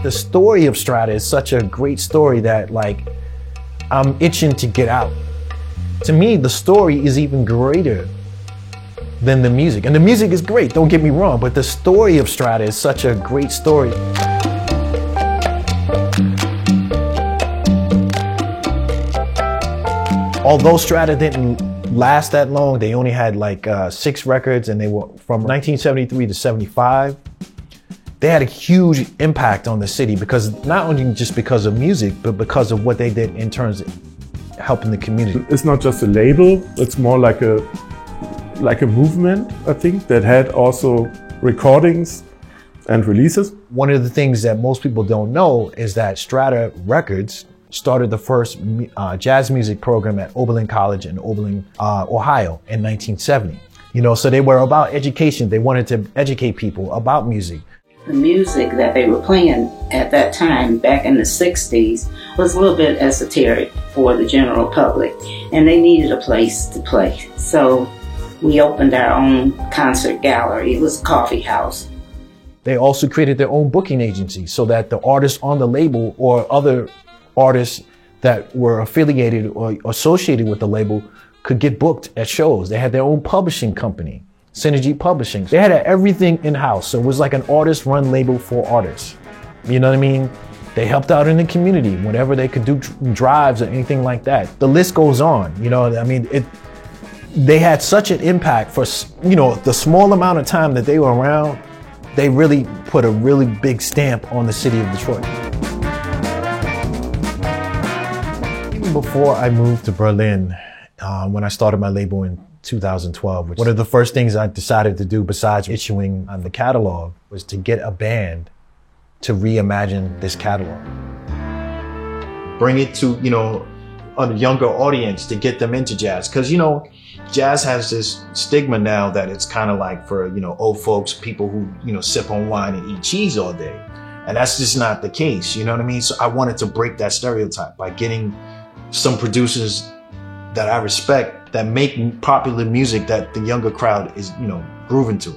The story of Strata is such a great story that like, I'm itching to get out. To me, the story is even greater than the music. And the music is great, don't get me wrong, but the story of Strata is such a great story. Although Strata didn't last that long, they only had like 6 records, and they were from 1973 to 75. They had a huge impact on the city because not only just because of music, but because of what they did in terms of helping the community. It's not just a label, it's more like a movement, I think, that had also recordings and releases. One of the things that most people don't know is that Strata Records started the first jazz music program at Oberlin College in Oberlin, Ohio in 1970. You know, so they were about education. They wanted to educate people about music. The music that they were playing at that time, back in the 60s, was a little bit esoteric for the general public, and they needed a place to play. So we opened our own concert gallery. It was a coffee house. They also created their own booking agency so that the artists on the label or other artists that were affiliated or associated with the label could get booked at shows. They had their own publishing company, Synergy Publishing. They had everything in-house, so it was like an artist-run label for artists. You know what I mean? They helped out in the community, whenever they could do drives or anything like that. The list goes on, you know, I mean, they had such an impact for, you know, the small amount of time that they were around. They really put a really big stamp on the city of Detroit. Even before I moved to Berlin, when I started my label in 2012, one of the first things I decided to do besides issuing on the catalog was to get a band to reimagine this catalog. Bring it to, you know, a younger audience to get them into jazz. Cause you know, jazz has this stigma now that it's kind of like for, you know, old folks, people who, you know, sip on wine and eat cheese all day. And that's just not the case, you know what I mean? So I wanted to break that stereotype by getting some producers that I respect that make popular music that the younger crowd is, you know, grooving to.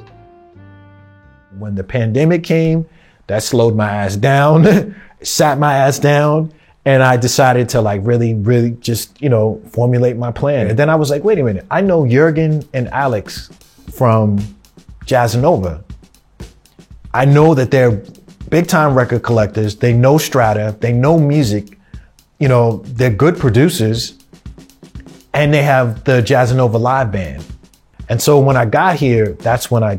When the pandemic came, that slowed my ass down, sat my ass down, and I decided to like really just, you know, formulate my plan. And then I was like, wait a minute, I know Jürgen and Alex from Jazzanova. I know that they're big time record collectors. They know Strata, they know music, you know, they're good producers, and they have the Jazzanova live band. And so when I got here, that's when I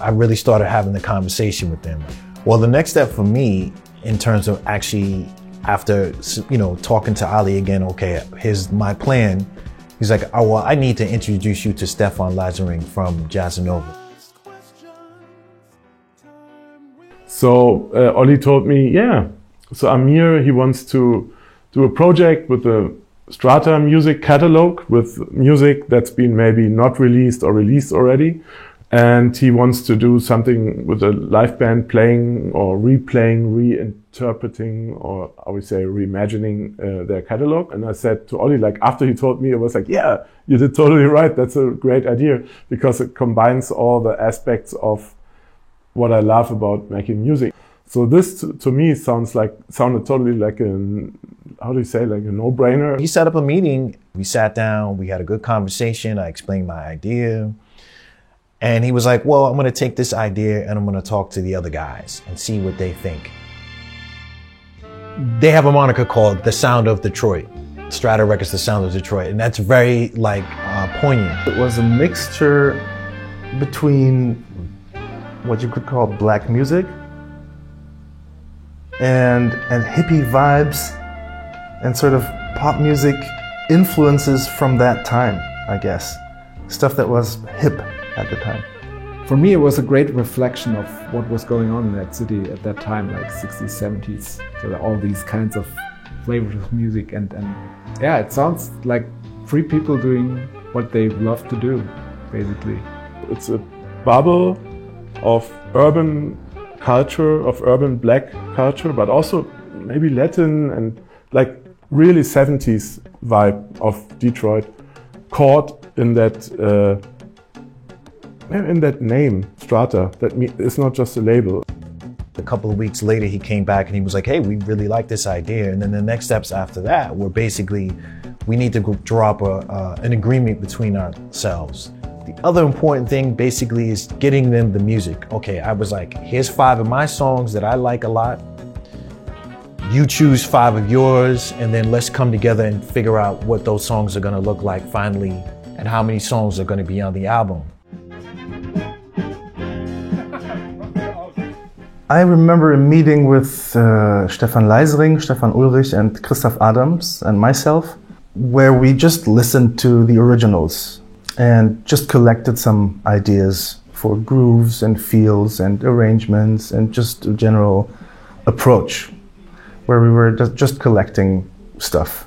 really started having the conversation with them. Well, the next step for me in terms of actually, after, you know, talking to Ali again, okay, here's my plan. He's like, oh, well, I need to introduce you to Stefan Lazaring from Jazzanova. So Ollie told me, yeah, so Amir, he wants to do a project with the Strata music catalog with music that's been maybe not released or released already. And he wants to do something with a live band playing or replaying, reinterpreting, or I would say reimagining their catalog. And I said to Ollie, like after he told me, I was like, yeah, you did totally right. That's a great idea because it combines all the aspects of what I love about making music. So this to me sounded totally like how do you say, like a no-brainer. He set up a meeting. We sat down, we had a good conversation. I explained my idea. And he was like, well, I'm gonna take this idea and I'm gonna talk to the other guys and see what they think. They have a moniker called The Sound of Detroit. Strata Records, The Sound of Detroit. And that's very like poignant. It was a mixture between what you could call black music and hippie vibes and sort of pop music influences from that time, I guess. Stuff that was hip at the time. For me, it was a great reflection of what was going on in that city at that time, like 60s, 70s. So all these kinds of flavors of music and yeah, it sounds like free people doing what they love to do, basically. It's a bubble of urban culture, of urban black culture, but also maybe Latin and like really 70s vibe of Detroit, caught in that name, Strata. That it's not just a label. A couple of weeks later, he came back and he was like, hey, we really like this idea. And then the next steps after that were basically, we need to draw up an agreement between ourselves. The other important thing basically is getting them the music. Okay, I was like, here's 5 of my songs that I like a lot. You choose 5 of yours, and then let's come together and figure out what those songs are gonna look like finally, and how many songs are gonna be on the album. I remember a meeting with Stefan Leisring, Stefan Ulrich, and Christoph Adams and myself, where we just listened to the originals and just collected some ideas for grooves and feels and arrangements and just a general approach, where we were just collecting stuff.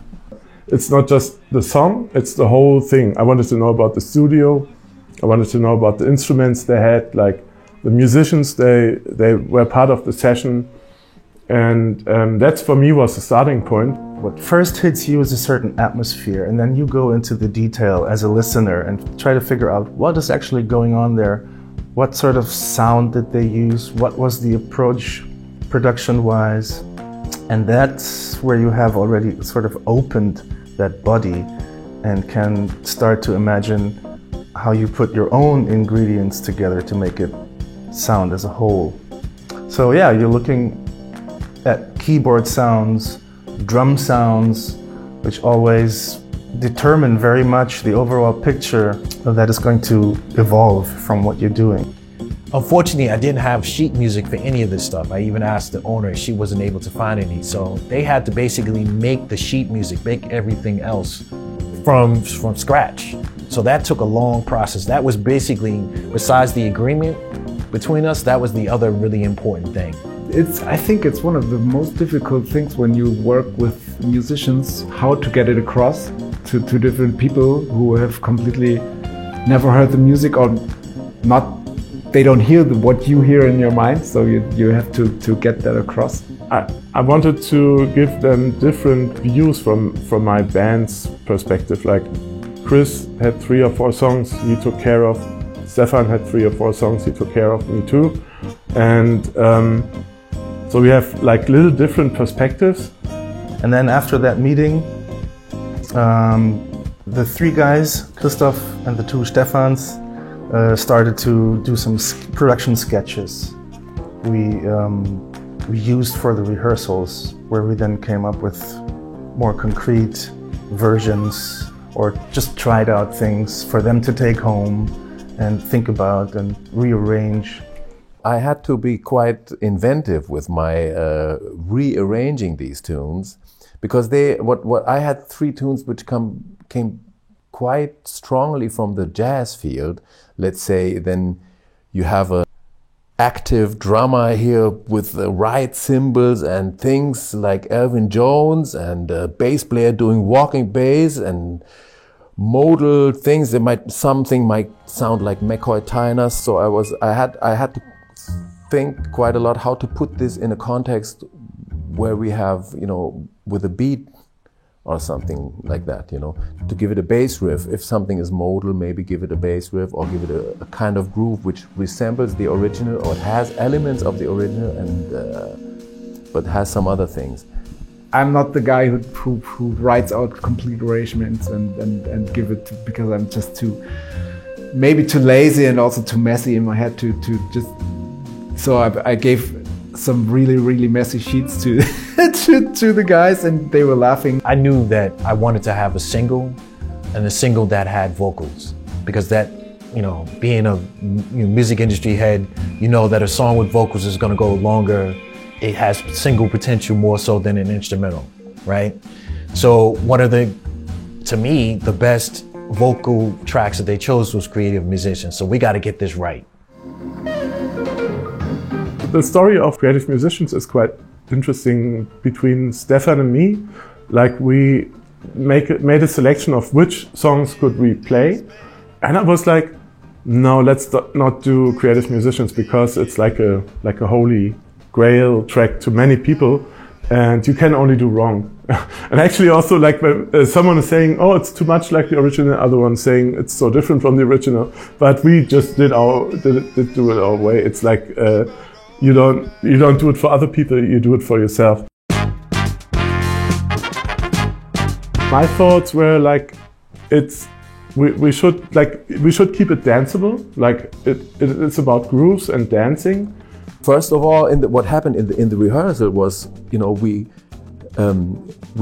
It's not just the song, it's the whole thing. I wanted to know about the studio. I wanted to know about the instruments they had, like the musicians, they were part of the session. And that's for me was the starting point. What first hits you is a certain atmosphere, and then you go into the detail as a listener and try to figure out what is actually going on there. What sort of sound did they use? What was the approach production-wise? And that's where you have already sort of opened that body and can start to imagine how you put your own ingredients together to make it sound as a whole. So yeah, you're looking at keyboard sounds, drum sounds, which always determine very much the overall picture that is going to evolve from what you're doing. Unfortunately, I didn't have sheet music for any of this stuff. I even asked the owner, she wasn't able to find any. So they had to basically make the sheet music, make everything else from scratch. So that took a long process. That was basically, besides the agreement between us, that was the other really important thing. I think it's one of the most difficult things when you work with musicians, how to get it across to different people who have completely never heard the music or not. They don't hear what you hear in your mind, so you have to get that across. I wanted to give them different views from my band's perspective. Like Chris had 3 or 4 songs he took care of. Stefan had 3 or 4 songs he took care of, me too. And so we have like little different perspectives. And then after that meeting, the 3 guys, Christoph and the 2 Stefans, started to do some production sketches we used for the rehearsals, where we then came up with more concrete versions or just tried out things for them to take home and think about and rearrange. I had to be quite inventive with my rearranging these tunes, because I had 3 tunes which came quite strongly from the jazz field. Let's say then you have a active drummer here with the right cymbals and things like Elvin Jones, and a bass player doing walking bass and modal things. Something might sound like McCoy Tyner. So I had to think quite a lot how to put this in a context where we have, with a beat or something like that, to give it a bass riff. If something is modal, maybe give it a bass riff or give it a kind of groove which resembles the original or it has elements of the original but has some other things. I'm not the guy who writes out complete arrangements and give it because I'm just maybe too lazy and also too messy in my head to just. So I gave some really, really messy sheets to to the guys, and they were laughing. I knew that I wanted to have a single, and a single that had vocals, because that, being a music industry head, that a song with vocals is going to go longer. It has single potential more so than an instrumental, right? So to me, the best vocal tracks that they chose was Creative Musicians. So we got to get this right. The story of Creative Musicians is quite interesting between Stefan and me. Like we made a selection of which songs could we play. And I was like, no, let's not do Creative Musicians, because it's like a holy grail track to many people and you can only do wrong. And actually also like when someone is saying, oh, it's too much like the original, other one saying it's so different from the original, but we just did do it our way. It's like you don't do it for other people, you do it for yourself. My thoughts were like, we should keep it danceable. Like it's about grooves and dancing. First of all, what happened in the rehearsal was, you know, we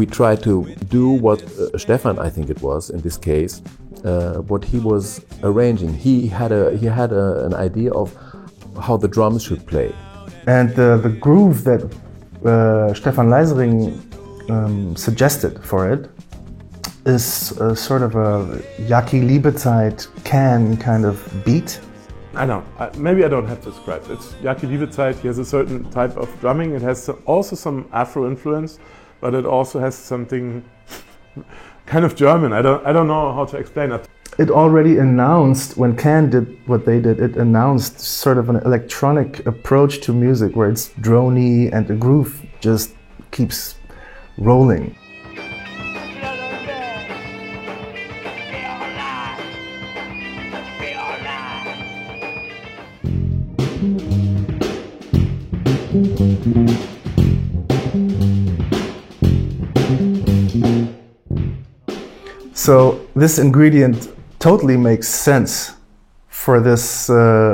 tried to do what Stefan, I think it was in this case, what he was arranging. He had an idea of how the drums should play. And the groove that Stefan Leisering suggested for it is sort of a Jaki Liebezeit Can kind of beat. Maybe I don't have to describe it. It's Jaki Liebezeit. He has a certain type of drumming. It has also some Afro influence, but it also has something kind of German. I don't know how to explain it. It already announced, when Can did what they did, it announced sort of an electronic approach to music where it's droney and the groove just keeps rolling. So this ingredient totally makes sense for this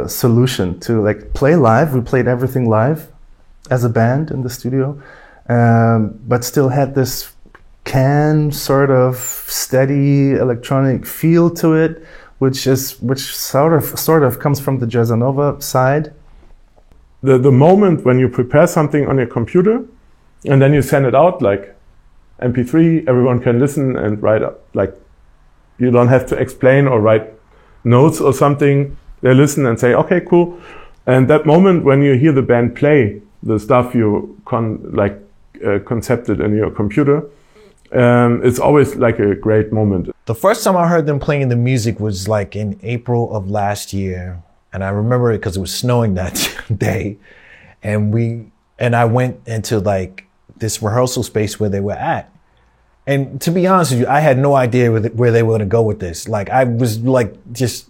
solution to like play live. We played everything live as a band in the studio, but still had this Can sort of steady electronic feel to it, which sort of comes from the Jazzanova side. The moment when you prepare something on your computer and then you send it out like MP3, everyone can listen and write up. Like, you don't have to explain or write notes or something. They listen and say, okay, cool. And that moment when you hear the band play the stuff you concepted in your computer, it's always like a great moment. The first time I heard them playing the music was like in April of last year. And I remember it because it was snowing that day. And I went into like this rehearsal space where they were at. And to be honest with you, I had no idea where they were going to go with this. Like, I was like just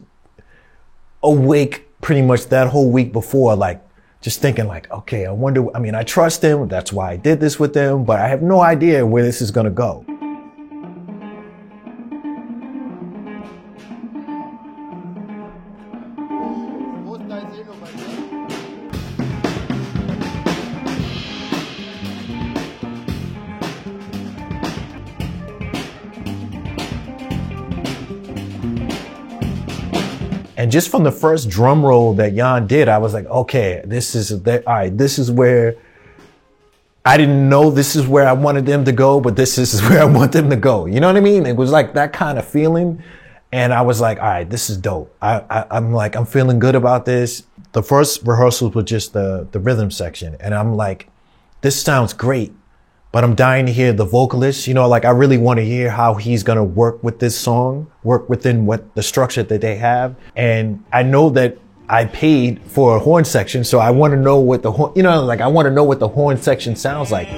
awake pretty much that whole week before, like just thinking like, okay, I trust them. That's why I did this with them, but I have no idea where this is going to go. And just from the first drum roll that Jan did, I was like, okay, this is where I didn't know this is where I wanted them to go, but this is where I want them to go. You know what I mean? It was like that kind of feeling. And I was like, all right, this is dope. I'm feeling good about this. The first rehearsals were just the rhythm section. And I'm like, this sounds great, but I'm dying to hear the vocalist. You know, like I really want to hear how he's going to work with this song, work within what the structure that they have. And I know that I paid for a horn section, so I want to know what the horn, I want to know what the horn section sounds like.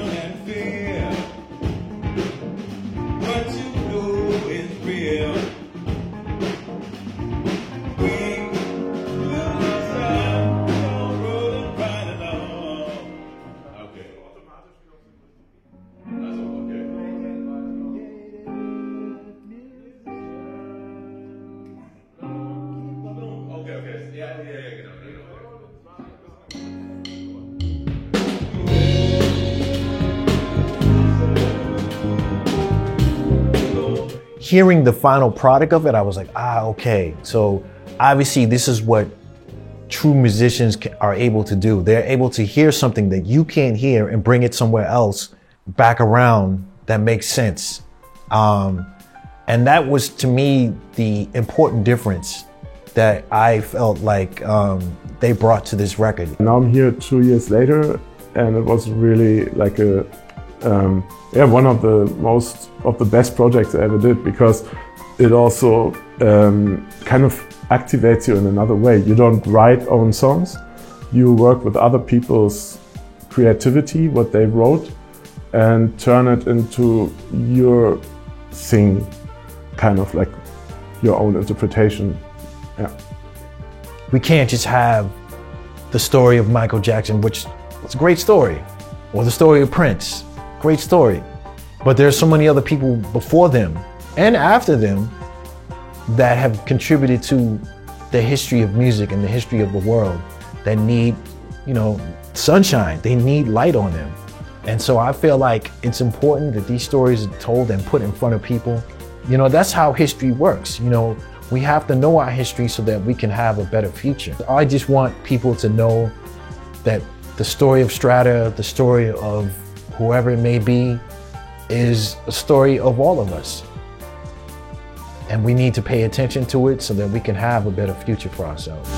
Hearing the final product of it, I was like, okay. So obviously this is what true musicians are able to do. They're able to hear something that you can't hear and bring it somewhere else back around that makes sense. And that was, to me, the important difference that I felt like they brought to this record. Now I'm here 2 years later, and it was really like one of the best projects I ever did, because it also kind of activates you in another way. You don't write own songs, you work with other people's creativity, what they wrote, and turn it into your thing, kind of like your own interpretation. Yeah. We can't just have the story of Michael Jackson, which is a great story, or the story of Prince, great story. But there's so many other people before them and after them that have contributed to the history of music and the history of the world that need, you know, sunshine. They need light on them. And so I feel like it's important that these stories are told and put in front of people. You know, that's how history works. You know, we have to know our history so that we can have a better future. I just want people to know that the story of Strata, the story of whoever it may be, is a story of all of us. And we need to pay attention to it so that we can have a better future for ourselves.